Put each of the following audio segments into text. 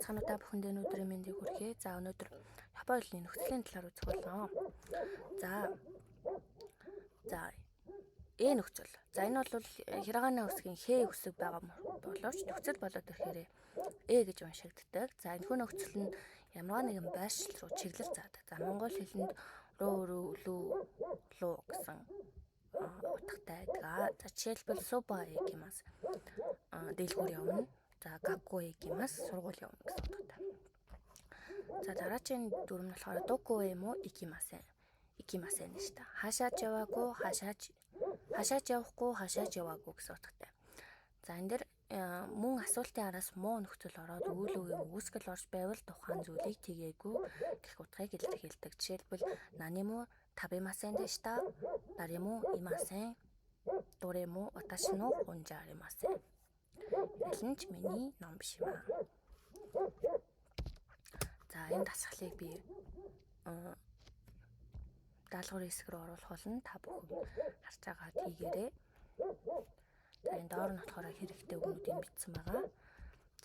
Цаануудаа бүхэндээ өнөөдрийн мэндийг хүргэе. За өнөөдөр Японы улсын нөхцөлийн талаар үзэх болно. За Э нөхцөл. За энэ бол хиргааны үсгийн хээ үсэг байгаа боловч нөхцөл болоод ирэхээр Э гэж уншигддаг. За энэхүү нөхцөл нь ямар нэгэн байршил руу чиглэл заадаг. За монгол хэлэнд лүү гэсэн утгатай байдаг. За жишээлбэл суба гэмээс дэлгүүр явна. За гакку гэмээс сургууль явна гэсэн утгатай. За дараагийн дүрм нь болохоор доку эмо икимасен. Икимасен нь шүү дээ. Хашаач яваагүй, хашаач явахгүй, хашаач яваагүй гэсэн утгатай. За энэ дэр мөн асуултын араас муу нөхцөл ороод үүлүүгийн үүсгэл орж байвал тухайн зүйлийг тгээгүй гэх утгыг илэрхийлдэг. Жишээлбэл наниму табемасен дэшта, нариму имасен, дорему ваташи но хонжи аримасен. Аль нь ч миний ном биш юм аа. За энэ дасгалыг би даалгаврын хэсэг рүү оруулах болно. Та бүхэн харж байгаа тийгээрэй. За энэ доор нь болохоор хэрэгтэй үгнүүдийг бичсэн байгаа.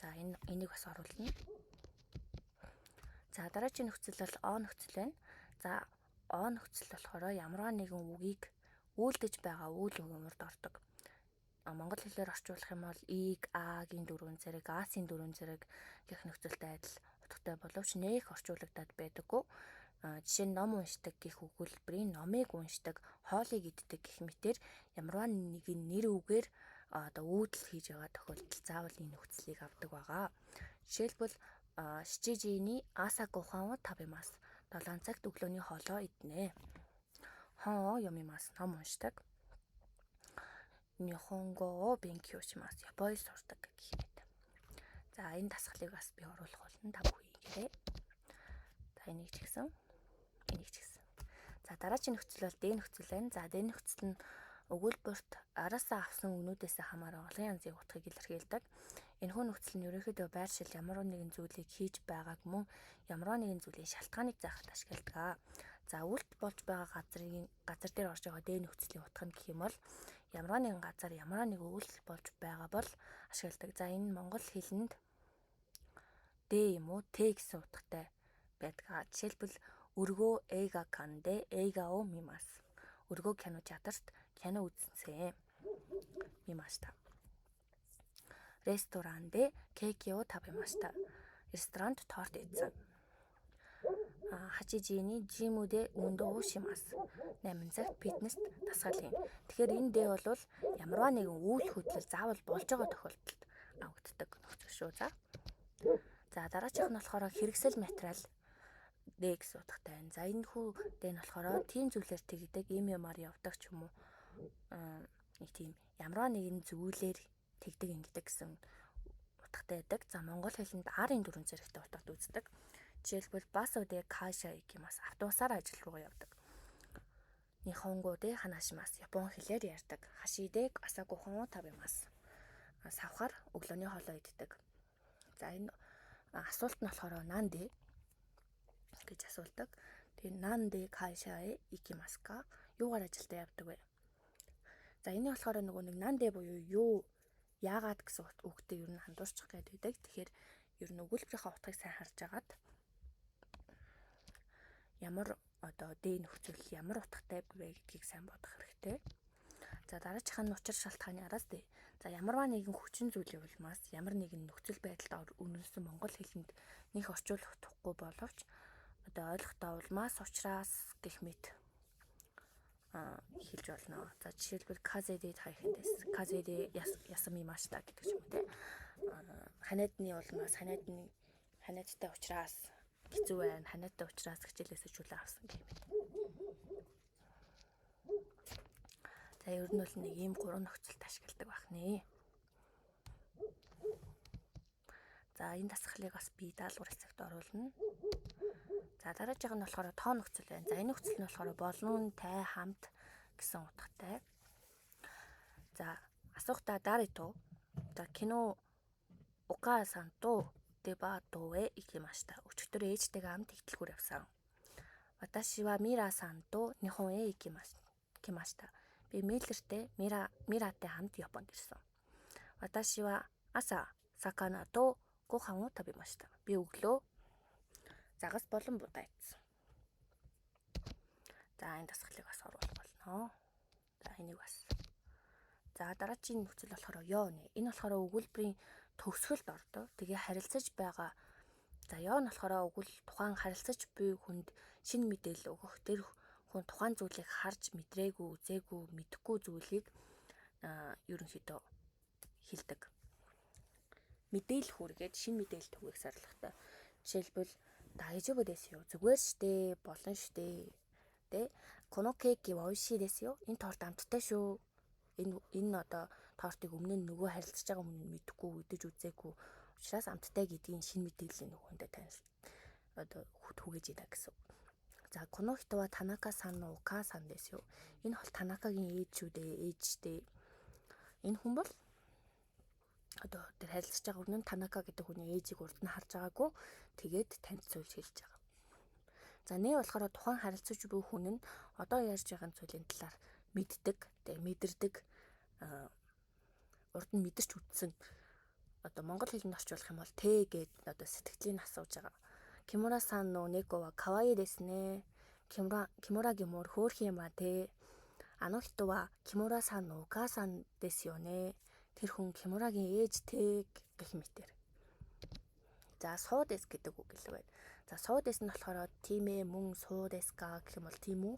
За энийг бас оруулна. За дараагийн нөхцөл бол О нөхцөл байна. За О нөхцөл болохоор ямарваа нэгэн үгийг үйлдэж байгаа үйл өгөмөрд ордог. Монгол хэлээр орчуулах юм бол ийг, аагийн дөрвөн зэрэг, аасын дөрвөн зэрэг гэх нөхцөлтэй адил утгатай боловч нээх орчуулагдаад байдаггүй. Жишээ нь ном уншдаг гэх өгүүлбэрийн номыг уншдаг, хоолыг иддэг гэх мэтээр ямарваа нэгэн нэр үгээр үүдэл хийж байгаа тохиолдолд заавал энэ нөхцөлийг авдаг байгаа. Жишээлбэл шижижиний аса гохан о табемас. 7 цагт өглөөний хоолоо иднэ. Хоо юмимас ном уншдаг. Нихонго о бенкиу шимас. Японы сурдаг гэх мэт. За энэ дасгалыг бас би оруулах болно. Та бүхийгээрээ. За энийг ч гэсэн. За дараагийн нөхцөл бол Д нөхцөл байна. За Д нөхцөл нь өгүүлбэрт араасаа авсан өгнүүдээс хамааран олон янзын утгыг илэрхийлдэг. Энэхүү нөхцөл нь ерөнхийдөө байршил ямар нэгэн зүйлийг хийж байгааг мөн ямар нэгэн зүйлийн шалтгааныг заахад ашигладаг. За үлд болж байгаа газар дээр орж байгаа Д нөхцөлийн утга нь гэх юм бол ямар нэгэн газар ямар нэг үйлдэл болж байгаа бол ашигладаг. За энэ монгол хэлэнд Д юм уу Т гэсэн утгатай байдаг. Жишээлбэл өргөө эйга канде эйга о мимас. Өргөө кино театрт кино үзсэн мимаста. Ресторан де кейки о табемашта. Ресторанд торт идсэн. Хачижини жимүдэ үндөө шимас. 8 цагт фитнест дасгал юм. Тэгэхээр энэ дэ бол ямарваа нэгэн үйл хөдлөл заавал болж байгаа тохиолдолд авагддаг нөхцөл шүү. За дараачих нь болохоор хэрэгсэл материал Д гэсэн утгатай байна. За энэ хүү Д нь болохоор тийм зүйлээр тэгдэг, ийм юмар явдаг ч юм уу. Нэг тийм ямарваа нэгэн зүйлээр тэгдэг ингэдэг гэсэн утгатай байдаг. За монгол хэлэнд арын дөрвөн зэрэгтэй утгад үздэг. Жишээлбэл бас үдэ каша гэмээс автобусаар ажил руу явдаг. Нихонго дэ ханашимас. Япон хэлээр ярьдаг. Хашиде асагохон табемас. Савхаар өглөөний хоолоо иддэг. За энэ асуулт нь болохоор нанде гэж асуулдаг. Тэгээ нанде кайшаe икимаска. Юугаар ажилдаа явдаг вэ? За энэ болохоор нөгөө нэг нанде буюу юу яагаад гэсэн үгтэй ер нь хандуурчих гэдэг. Тэгэхээр ер нь өгүүлбэрийнхаа утгыг сайн харж агаад ямар Д нөхцөл ямар утгатай вэ гэдгийг сайн бодох хэрэгтэй. За дараачих нь учир шалтгааны араас Д. За ямарваа нэгэн хүчин зүйлийн улмаас ямар нэгэн нөхцөл байдалд үнэлсэн монгол хэлэнд нэх орчуулах тухгүй боловч ойлгохтой улмаас учраас гэх мэт хэлж болно. За жишээлбэл казэдэ тайхэндэс. Казэдэ ясамимашта гэдэг ч юм уу те. Ханиадны улмаас ханиадтай учраас хэцүү байна. Ханиадтай учраас хичээлээс чөлөө авсан гэх мэт. За ер нь бол нэг ийм 3 нөхцөлд ашигладаг байна. За энэ дасгалыг бас би даалгавар хэсэгт оруулна. За дараагийн нь болохоор тоо нөхцөл байна. За энэ нөхцөл нь болохоор болон тай хамт гэсэн утгатай. За асуухта дарито. За кино укаасан то дебатовэ икимашта. Өчигдөр ээжтэйгээ хамт ихтлгүүр явсан. Ваташи ва мира-сан то нихон э икимашта. Би Миллертэй Миратай хамт Японд ирсэн. Ваташи ва аса сакана то ご飯を食べました。Би өглөө загас болон будаа идсэн. За энэ дасгалыг бас оруулах болно. За энийг бас. За дараагийн нөхцөл болохоор ёо нэ. Энэ болохоор өгүүлбэрийн төгсгөлд ордог. Тэгээ харилцаж байгаа. За ёо нь болохоор тухайн харилцаж буй хүнд шинэ мэдээлэл өгөх. Тэр хүн тухайн зүйлийг харж мэдрээгүй, үзээгүй, мэдэхгүй зүйлийг ерөнхийдөө хэлдэг. Мэдээлэл хүргээд шинэ мэдээлэл түгээх зорилготой. Жишээлбэл дайжибу дэсё. Зүгээр штэ, болно штэ. Тэ коно кейки ва ойшii дэсё. Энэ торт амттай шүү. Энэ одоо тортыг өмнө нь нөгөө харилцаж байгаа хүн мэдэхгүй, үдэж үзээгүй. Учираас амттай гэдгийг шинэ мэдээллийн нөгөөндөө танил. Одоо түгэж ийна гэсэн. За коно хито ва Танака-сан no ока-сан дэсё. Энэ бол Танакагийн ээж шүү дээ, ээжтэй. Энэ хүн бол одоо тэр харилцаж байгаа хүн нь Танака гэдэг хүний ээжийг урд нь харж байгаагүй. Тэгээд танилцуулж хэлж байгаа. За нэ болохоор тухайн харилцаж буй хүн нь одоо ярьж байгаа зүйлийн талаар мэддэг, мэдэрдэг, урд нь мэдэрч үтсэн. Одоо монгол хэлэнд орчуулах юм бол тэ гэд одоо сэтгэлийг асууж байгаа. Кимура-сан no neko wa kawaii desu ne. Кимурагийн мөр хөөрхөн юм а те. Ано хито ва Кимура-сан no ока-сан desu yo ne. Тэр хүн Кимурагийн ээж те гэх мэтэр. За суу дэс гэдэг үг гэлээ байна. За суу дэс нь болохоор тийм ээ мөн суу дэс ка гэх юм бол тийм үү.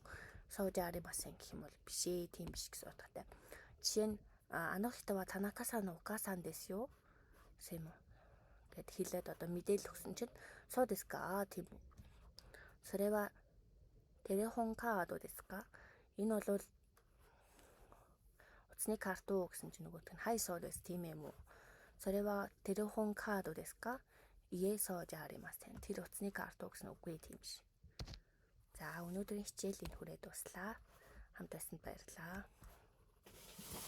Сууж аримасан гэх юм бол биш ээ, тийм биш гэсэн утгатай. Жишээ нь ано хито ва Танака-сан no ока-сан desu yo. Сэм үү. Гэт хэлээд одоо мэдээлэл өгсөн чинь суу дэс ка тийм үү. Сэрэва телефон каадо дэс ка. Энэ бол утасны карт уу гэсэн чинь нөгөөт нь хай суу дэс тийм ээ мүү. Сэрэва телефон каадо дэс ка. Ие сууж аримасан. Тэр утасны карт уу гэсэн үгүй тийм биш. За өнөөдрийн хичээл энэ хүрээ дуслаа. Хамт байсанд баярлалаа.